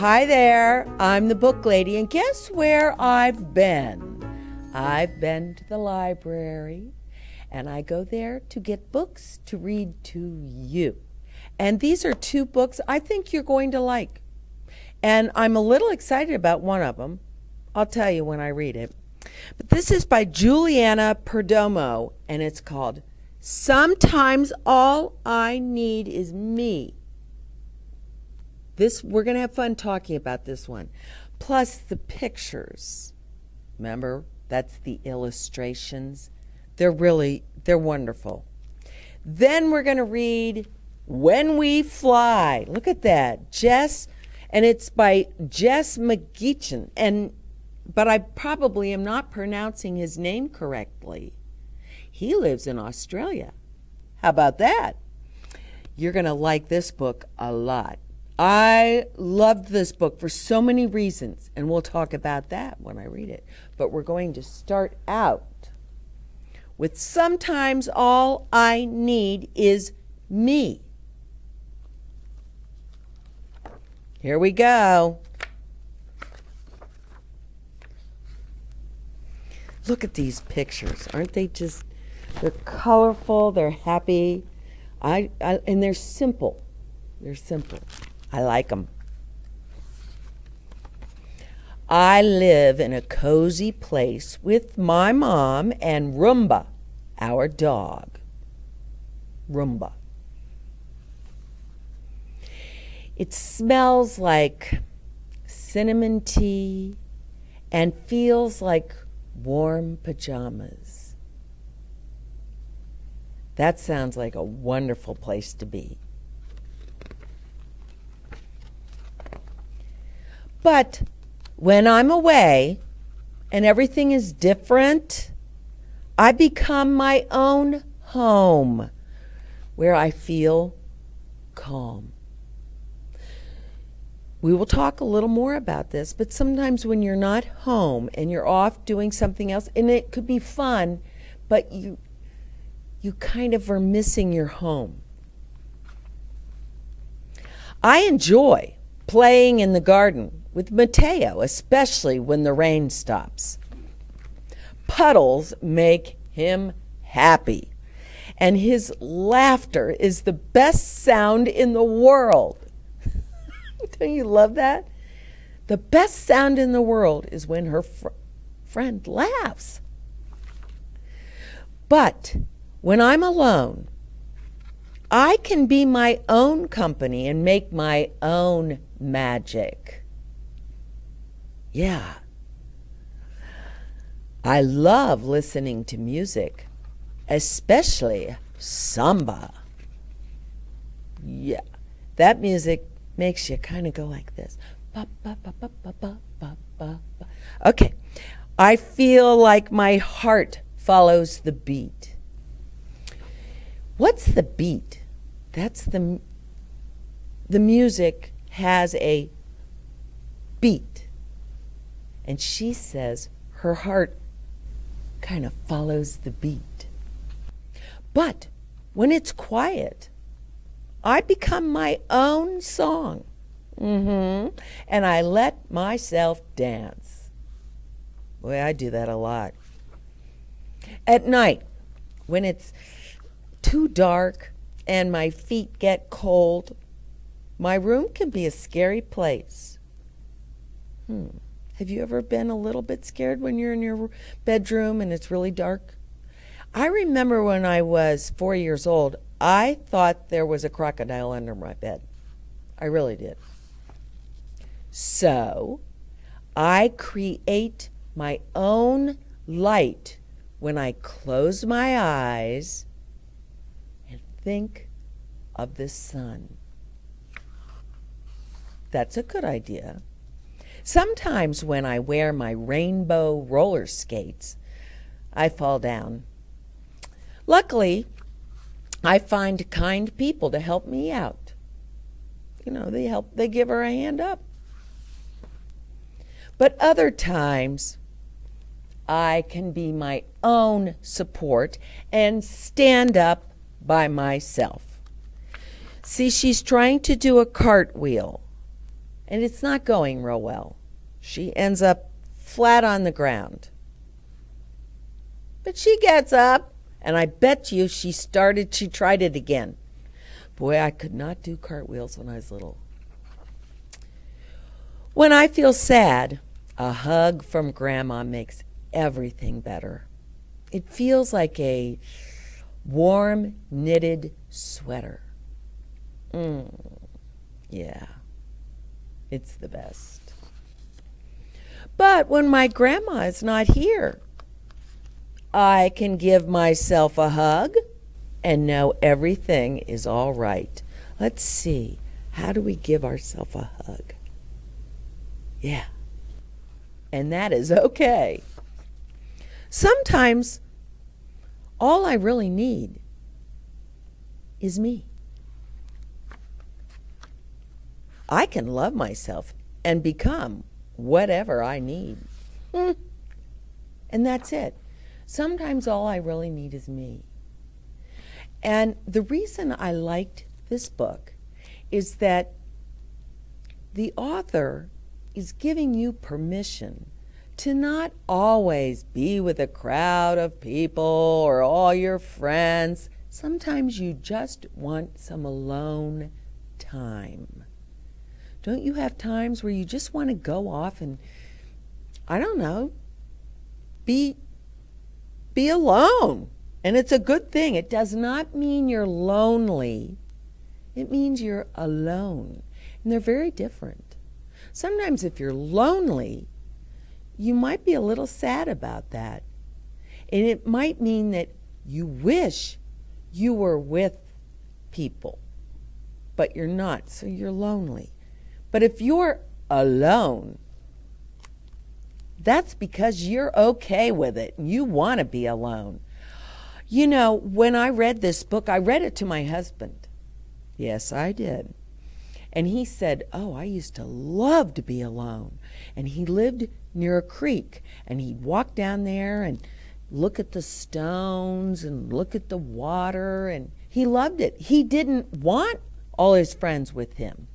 Hi there, I'm the book lady, and guess where I've been? I've been to the library, and I go there to get books to read to you. And these are two books I think you're going to like. And I'm a little excited about one of them. I'll tell you when I read it. But this is by Juliana Perdomo, and it's called Sometimes All I Need Is Me. We're going to have fun talking about this one. Plus the pictures. Remember, that's the illustrations. They're wonderful. Then we're going to read When We Fly. Look at that. And it's by Jess McGeachin. But I probably am not pronouncing his name correctly. He lives in Australia. How about that? You're going to like this book a lot. I loved this book for so many reasons, and we'll talk about that when I read it. But we're going to start out with Sometimes All I Need Is Me. Here we go. Look at these pictures. Aren't they just, they're colorful, they're happy, and they're simple. They're simple. I like them. I live in a cozy place with my mom and Roomba, our dog. Roomba. It smells like cinnamon tea and feels like warm pajamas. That sounds like a wonderful place to be. But when I'm away and everything is different, I become my own home where I feel calm. We will talk a little more about this, but sometimes when you're not home and you're off doing something else, and it could be fun, but you kind of are missing your home. I enjoy playing in the garden with Mateo, especially when the rain stops. Puddles make him happy, and his laughter is the best sound in the world. Don't you love that? The best sound in the world is when her friend laughs. But when I'm alone, I can be my own company and make my own magic. Yeah. I love listening to music, especially samba. Yeah, that music makes you kind of go like this. Ba, ba, ba, ba, ba, ba, ba, ba, ba. Okay, I feel like my heart follows the beat. What's the beat? That's the music has a beat. And she says her heart kind of follows the beat. But when it's quiet, I become my own song. And I let myself dance. Boy, I do that a lot. At night, when it's too dark and my feet get cold, my room can be a scary place. Have you ever been a little bit scared when you're in your bedroom and it's really dark? I remember when I was 4 years old, I thought there was a crocodile under my bed. I really did. So, I create my own light when I close my eyes and think of the sun. That's a good idea. Sometimes when I wear my rainbow roller skates, I fall down. Luckily, I find kind people to help me out. You know, they give her a hand up. But other times, I can be my own support and stand up by myself. See, she's trying to do a cartwheel. and it's not going real well. She ends up flat on the ground. But she gets up, and I bet you she tried it again. Boy, I could not do cartwheels when I was little. When I feel sad, a hug from Grandma makes everything better. It feels like a warm knitted sweater. Yeah, it's the best. But when my grandma is not here, I can give myself a hug and know everything is all right. Let's see, how do we give ourselves a hug? Yeah, and that is okay. Sometimes all I really need is me. I can love myself and become whatever I need. And that's it. Sometimes all I really need is me. And the reason I liked this book is that the author is giving you permission to not always be with a crowd of people or all your friends. Sometimes you just want some alone time. Don't you have times where you just want to go off and, I don't know, be alone? And it's a good thing. It does not mean you're lonely. It means you're alone. And they're very different. Sometimes if you're lonely, you might be a little sad about that. And it might mean that you wish you were with people, but you're not, so you're lonely. But if you're alone, that's because you're okay with it. You want to be alone. You know, when I read this book, I read it to my husband. Yes, I did. And he said, oh, I used to love to be alone. And he lived near a creek, and he'd walk down there and look at the stones and look at the water, and he loved it. He didn't want all his friends with him.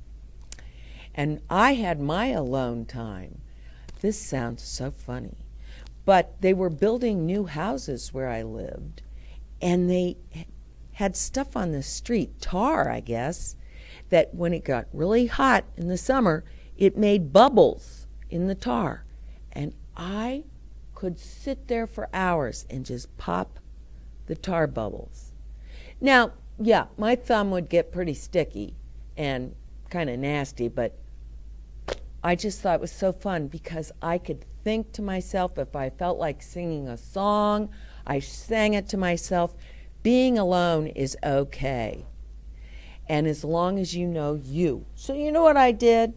And I had my alone time. This sounds so funny. But they were building new houses where I lived, and they had stuff on the street, tar, I guess, that when it got really hot in the summer, it made bubbles in the tar. And I could sit there for hours and just pop the tar bubbles. Now, yeah, my thumb would get pretty sticky and kind of nasty, but I just thought it was so fun because I could think to myself. If I felt like singing a song, I sang it to myself. Being alone is okay. And as long as you know you. So you know what I did?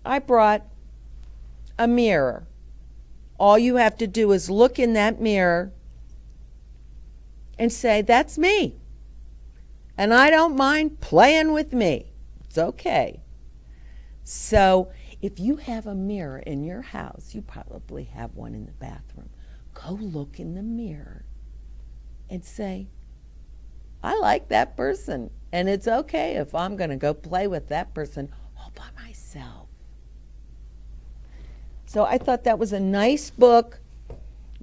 I brought a mirror. All you have to do is look in that mirror and say, that's me. And I don't mind playing with me. It's okay. So if you have a mirror in your house, you probably have one in the bathroom. Go look in the mirror and say, I like that person. And it's okay if I'm going to go play with that person all by myself. So I thought that was a nice book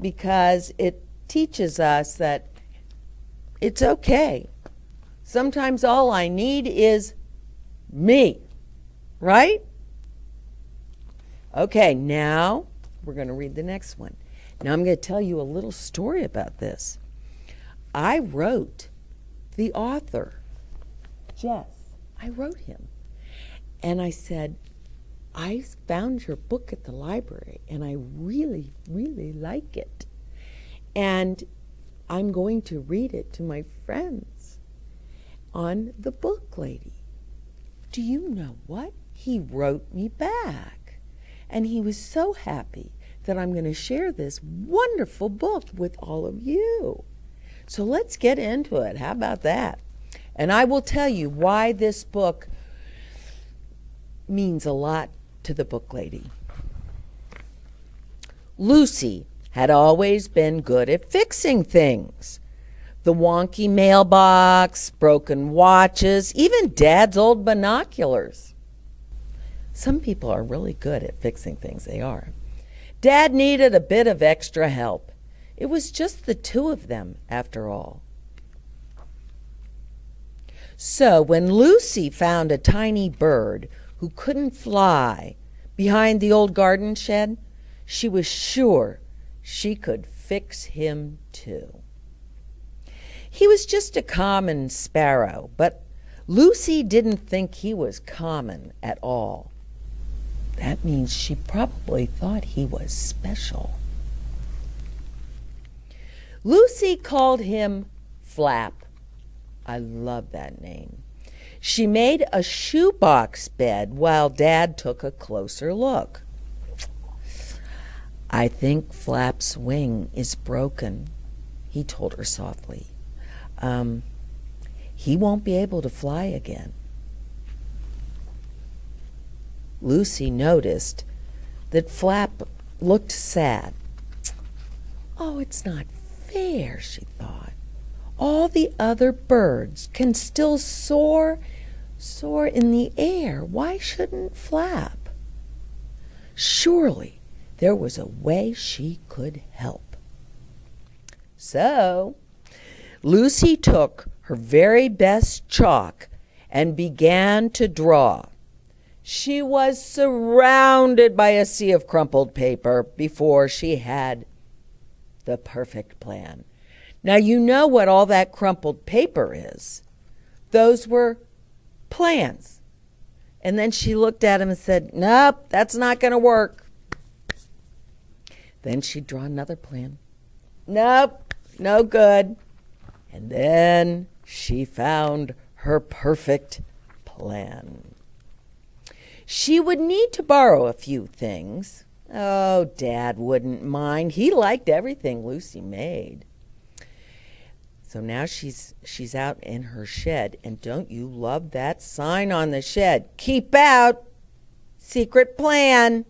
because it teaches us that it's okay. Sometimes all I need is me, right? Okay, now we're going to read the next one. Now I'm going to tell you a little story about this. I wrote the author, Jess. I wrote him. And I said, I found your book at the library, and I really, really like it. And I'm going to read it to my friends on the book lady. Do you know what? He wrote me back. And he was so happy that I'm going to share this wonderful book with all of you. So let's get into it. How about that? And I will tell you why this book means a lot to the book lady. Lucy had always been good at fixing things. The wonky mailbox, broken watches, even Dad's old binoculars. Some people are really good at fixing things. They are. Dad needed a bit of extra help. It was just the two of them, after all. So when Lucy found a tiny bird who couldn't fly behind the old garden shed, she was sure she could fix him too. He was just a common sparrow, but Lucy didn't think he was common at all. That means she probably thought he was special. Lucy called him Flap. I love that name. She made a shoebox bed while Dad took a closer look. I think Flap's wing is broken, he told her softly. He won't be able to fly again. Lucy noticed that Flap looked sad. Oh, it's not fair, she thought. All the other birds can still soar in the air. Why shouldn't Flap? Surely there was a way she could help. So Lucy took her very best chalk and began to draw. She was surrounded by a sea of crumpled paper before she had the perfect plan. Now you know what all that crumpled paper is. Those were plans. And then she looked at him and said, nope, that's not going to work. Then she'd draw another plan. Nope, no good. And then she found her perfect plan. She would need to borrow a few things. Oh, Dad wouldn't mind. He liked everything Lucy made. So now she's out in her shed, and don't you love that sign on the shed? Keep out! Secret plan!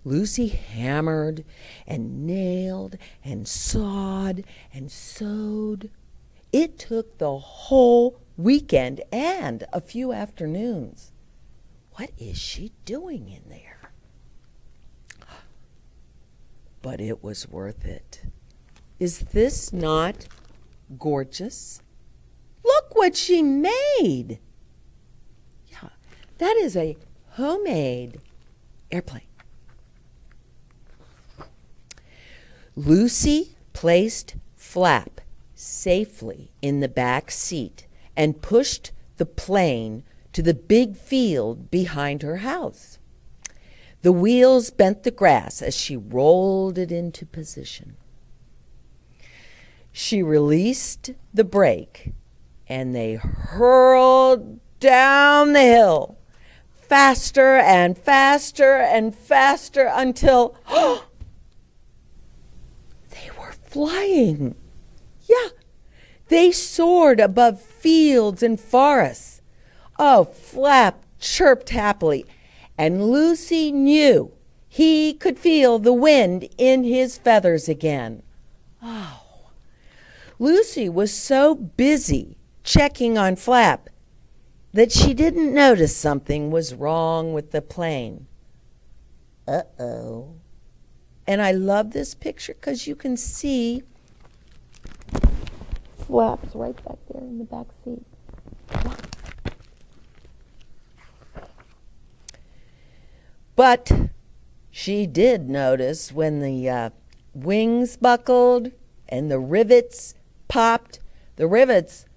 Lucy hammered and nailed and sawed and sewed. It took the whole weekend and a few afternoons. What is she doing in there? But it was worth it. Is this not gorgeous? Look what she made. Yeah, that is a homemade airplane. Lucy placed Flap safely in the back seat and pushed the plane to the big field behind her house. The wheels bent the grass as she rolled it into position. She released the brake, and they hurled down the hill, faster and faster and faster until they were flying. Yeah, they soared above fields and forests. Oh, Flap chirped happily, and Lucy knew he could feel the wind in his feathers again. Oh. Lucy was so busy checking on Flap that she didn't notice something was wrong with the plane. Uh-oh. And I love this picture because you can see Flap's right back there in the back seat. But she did notice when the wings buckled and the rivets popped. The rivets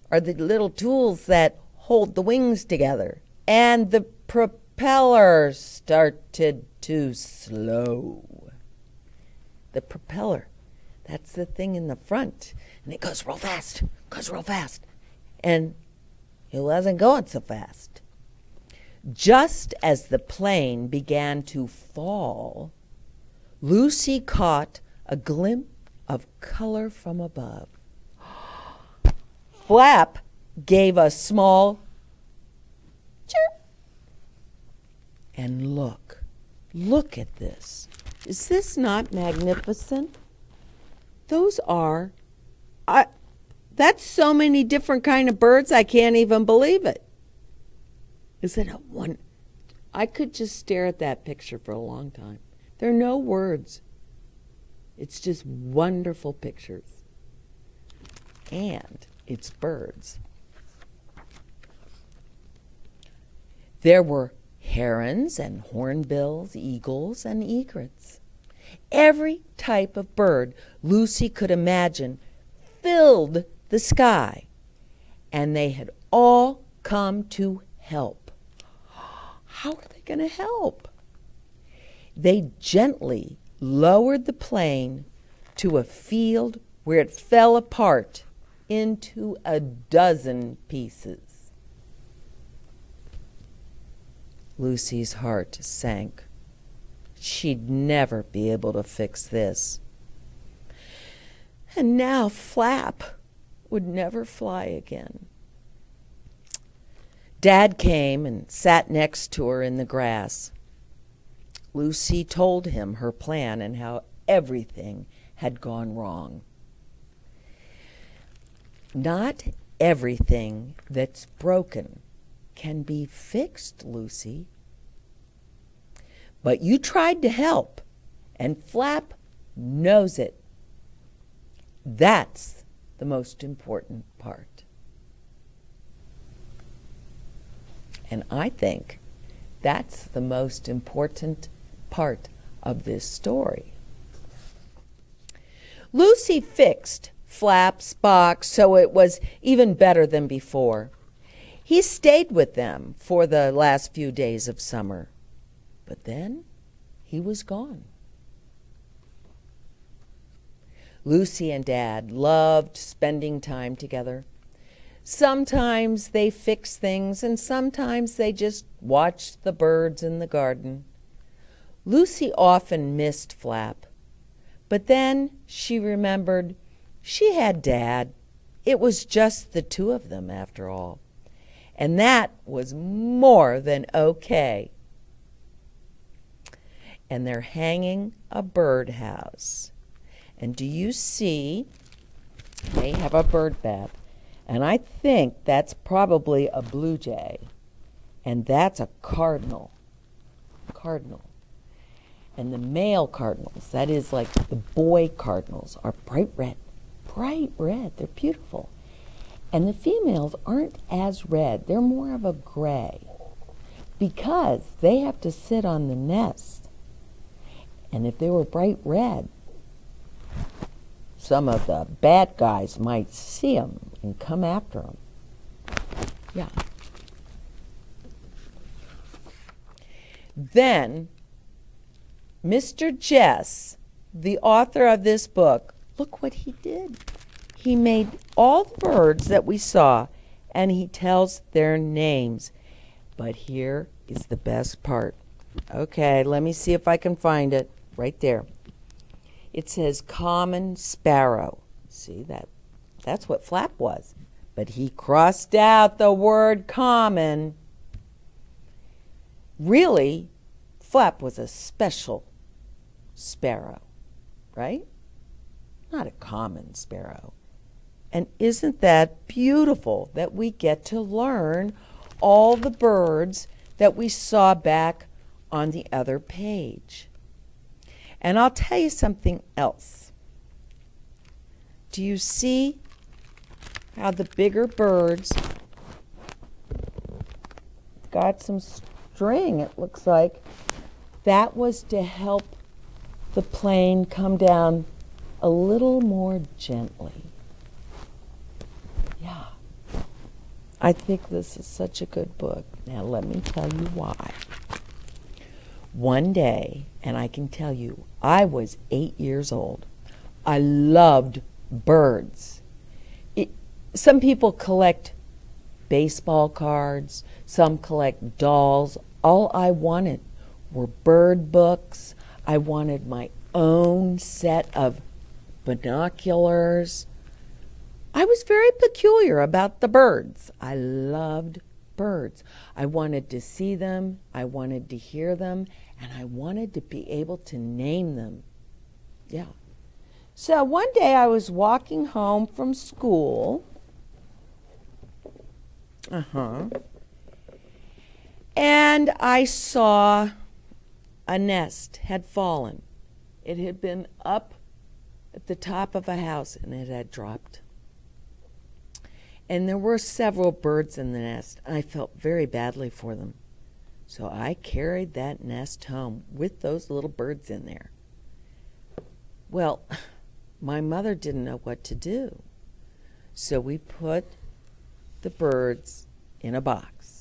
are the little tools that hold the wings together. And the propeller started to slow. The propeller, that's the thing in the front. And it goes real fast, And it wasn't going so fast. Just as the plane began to fall, Lucy caught a glimpse of color from above. Flap gave a small chirp. And look at this. Is this not magnificent? Those are, that's so many different kind of birds, I can't even believe it. Isn't it one? I could just stare at that picture for a long time. There are no words. It's just wonderful pictures. And it's birds. There were herons and hornbills, eagles and egrets. Every type of bird Lucy could imagine filled the sky, and they had all come to help. How are they going to help? They gently lowered the plane to a field where it fell apart into a dozen pieces. Lucy's heart sank. She'd never be able to fix this. And now Flap would never fly again. Dad came and sat next to her in the grass. Lucy told him her plan and how everything had gone wrong. Not everything that's broken can be fixed, Lucy. But you tried to help, and Flap knows it. That's the most important part. And I think that's the most important part of this story. Lucy fixed Flap's box so it was even better than before. He stayed with them for the last few days of summer, but then he was gone. Lucy and Dad loved spending time together. Sometimes they fixed things, and sometimes they just watched the birds in the garden. Lucy often missed Flap, but then she remembered she had Dad. It was just the two of them, after all. And that was more than okay. And they're hanging a birdhouse. And do you see, they have a bird bath. And I think that's probably a blue jay. And that's a cardinal. Cardinal. And the male cardinals, that is like the boy cardinals, are bright red. Bright red. They're beautiful. And the females aren't as red. They're more of a gray because they have to sit on the nest. And if they were bright red, some of the bad guys might see them and come after them. Yeah. Then, Mr. Jess, the author of this book, look what he did. He made all the birds that we saw, and he tells their names. But here is the best part. Okay, let me see if I can find it. Right there. It says common sparrow. See, that's what Flap was. But he crossed out the word common. Really, Flap was a special sparrow, right? Not a common sparrow. And isn't that beautiful that we get to learn all the birds that we saw back on the other page? And I'll tell you something else. Do you see how the bigger birds got some string, it looks like? That was to help the plane come down a little more gently. Yeah. I think this is such a good book. Now let me tell you why. One day, and I can tell you, I was 8 years old. I loved birds. Some people collect baseball cards, some collect dolls. All I wanted were bird books. I wanted my own set of binoculars. I was very peculiar about the birds. I loved birds. I wanted to see them, I wanted to hear them, and I wanted to be able to name them. Yeah. So one day I was walking home from school. And I saw a nest had fallen. It had been up at the top of a house and it had dropped. And there were several birds in the nest. I felt very badly for them. So I carried that nest home with those little birds in there. Well, my mother didn't know what to do. So we put the birds in a box.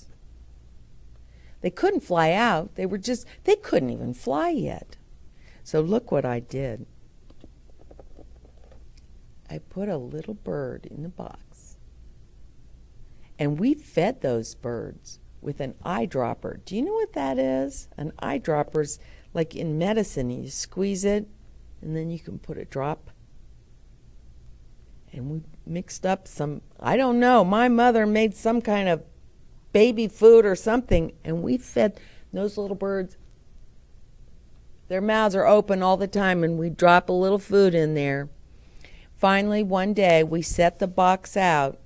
They couldn't fly out. They couldn't even fly yet. So look what I did. I put a little bird in the box. And we fed those birds with an eyedropper. Do you know what that is? An eyedropper's like in medicine. You squeeze it, and then you can put a drop. And we mixed up some, I don't know, my mother made some kind of baby food or something, and we fed those little birds. Their mouths are open all the time, and we drop a little food in there. Finally, one day, we set the box out.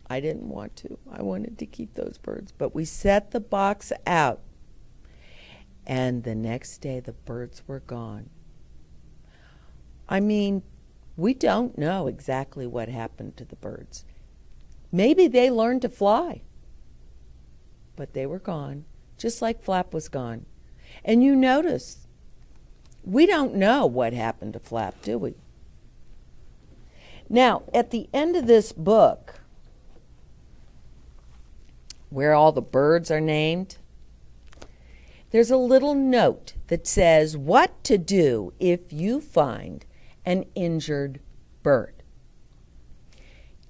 I didn't want to. I wanted to keep those birds, but we set the box out. And the next day, the birds were gone. I mean, we don't know exactly what happened to the birds. Maybe they learned to fly. But they were gone, just like Flap was gone. And you notice, we don't know what happened to Flap, do we? Now, at the end of this book, where all the birds are named, there's a little note that says what to do if you find an injured bird.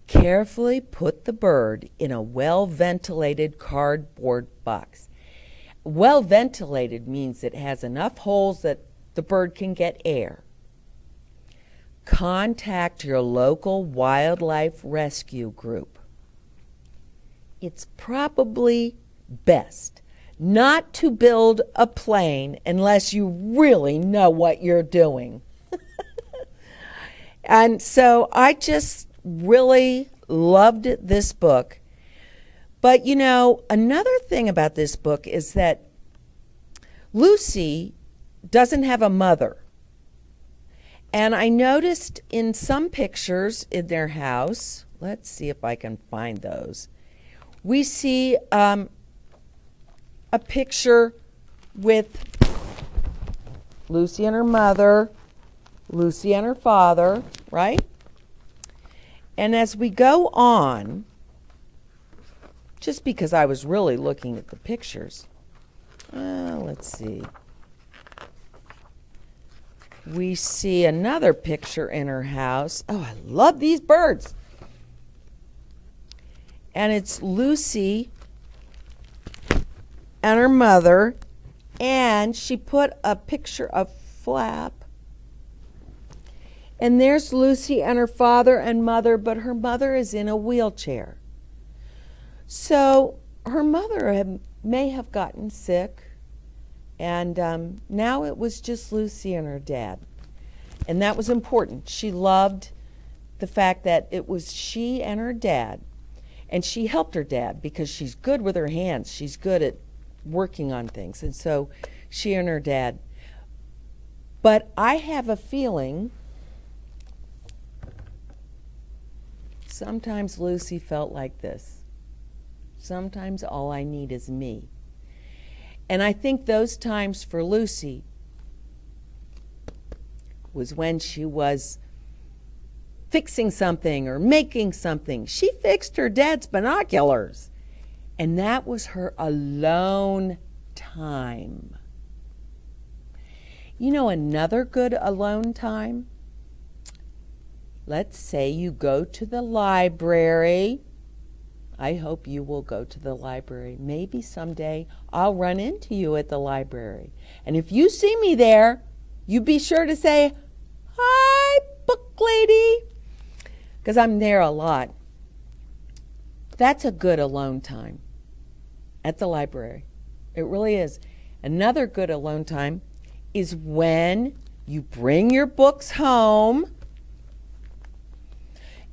Carefully put the bird in a well-ventilated cardboard box. Well-ventilated means it has enough holes that the bird can get air. Contact your local wildlife rescue group. It's probably best not to build a plane unless you really know what you're doing. And so I just really loved this book. But you know, another thing about this book is that Lucy doesn't have a mother. And I noticed in some pictures in their house, let's see if I can find those, we see a picture with Lucy and her mother, Lucy and her father, right? And as we go on, just because I was really looking at the pictures, let's see. We see another picture in her house. Oh, I love these birds. And it's Lucy and her mother, and she put a picture of Flap. And there's Lucy and her father and mother, but her mother is in a wheelchair. So her mother may have gotten sick, and now it was just Lucy and her dad. And that was important. She loved the fact that it was she and her dad. And she helped her dad because she's good with her hands. She's good at working on things. And so she and her dad. But I have a feeling sometimes Lucy felt like this. Sometimes all I need is me. And I think those times for Lucy was when she was fixing something or making something. She fixed her dad's binoculars. And that was her alone time. You know another good alone time? Let's say you go to the library. I hope you will go to the library. Maybe someday I'll run into you at the library. And if you see me there, you be sure to say, "Hi, book lady," because I'm there a lot. That's a good alone time at the library. It really is. Another good alone time is when you bring your books home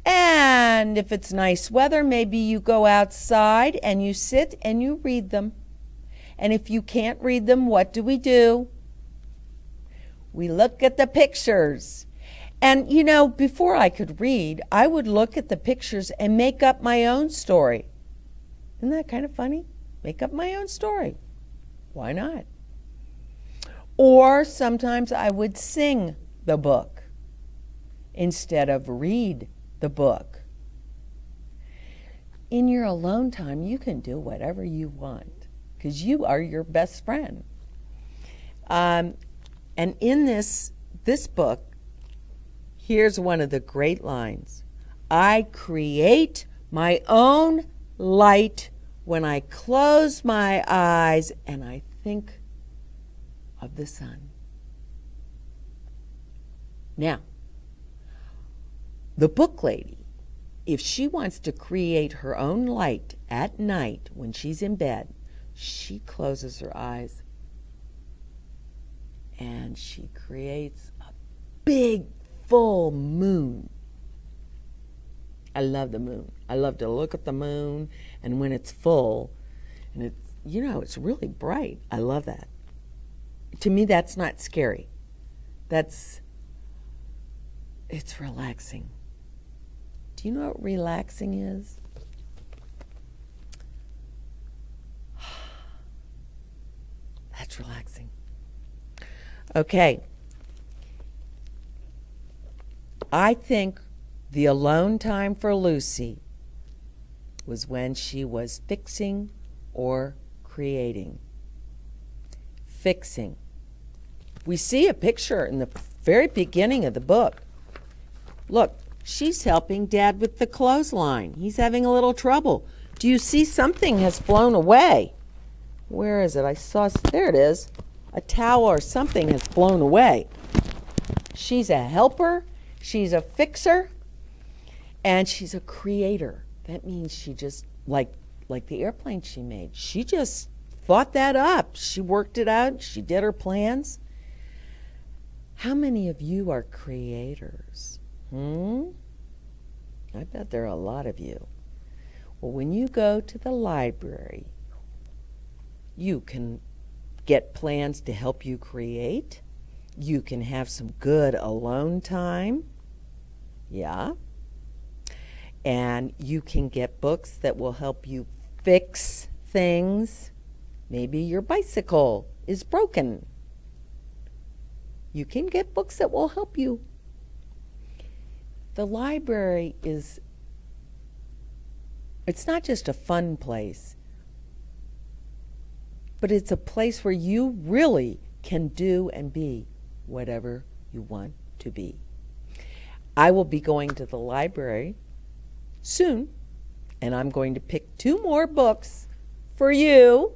and And if it's nice weather, maybe you go outside and you sit and you read them. And if you can't read them, what do? We look at the pictures. And you know, before I could read, I would look at the pictures and make up my own story. Isn't that kind of funny? Make up my own story. Why not? Or sometimes I would sing the book instead of read the book. In your alone time, you can do whatever you want because you are your best friend. And in this book, here's one of the great lines. I create my own light when I close my eyes and I think of the sun. Now, the book lady, if she wants to create her own light at night when she's in bed, she closes her eyes and she creates a big full moon. I love the moon. I love to look at the moon, and when it's full and it's, you know, it's really bright. I love that. To me, that's not scary. It's relaxing. Do you know what relaxing is? That's relaxing. Okay. I think the alone time for Lucy was when she was fixing or creating. Fixing. We see a picture in the very beginning of the book. Look, she's helping Dad with the clothesline. He's having a little trouble. Do you see something has flown away? Where is it? There it is. A towel or something has flown away. She's a helper. She's a fixer, and she's a creator. That means she just, like the airplane she made, she just thought that up. She worked it out. She did her plans. How many of you are creators? I bet there are a lot of you. Well, when you go to the library, you can get plans to help you create. You can have some good alone time. Yeah. And you can get books that will help you fix things. Maybe your bicycle is broken. You can get books that will help you. The library it's not just a fun place, but it's a place where you really can do and be whatever you want to be. I will be going to the library soon, and I'm going to pick 2 more books for you,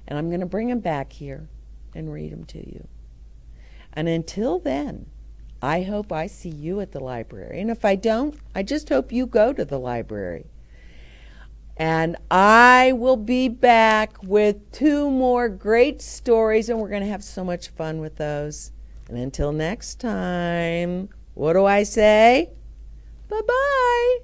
and I'm going to bring them back here and read them to you. And until then, I hope I see you at the library. And if I don't, I just hope you go to the library. And I will be back with 2 more great stories, and we're going to have so much fun with those. And until next time, what do I say? Bye-bye.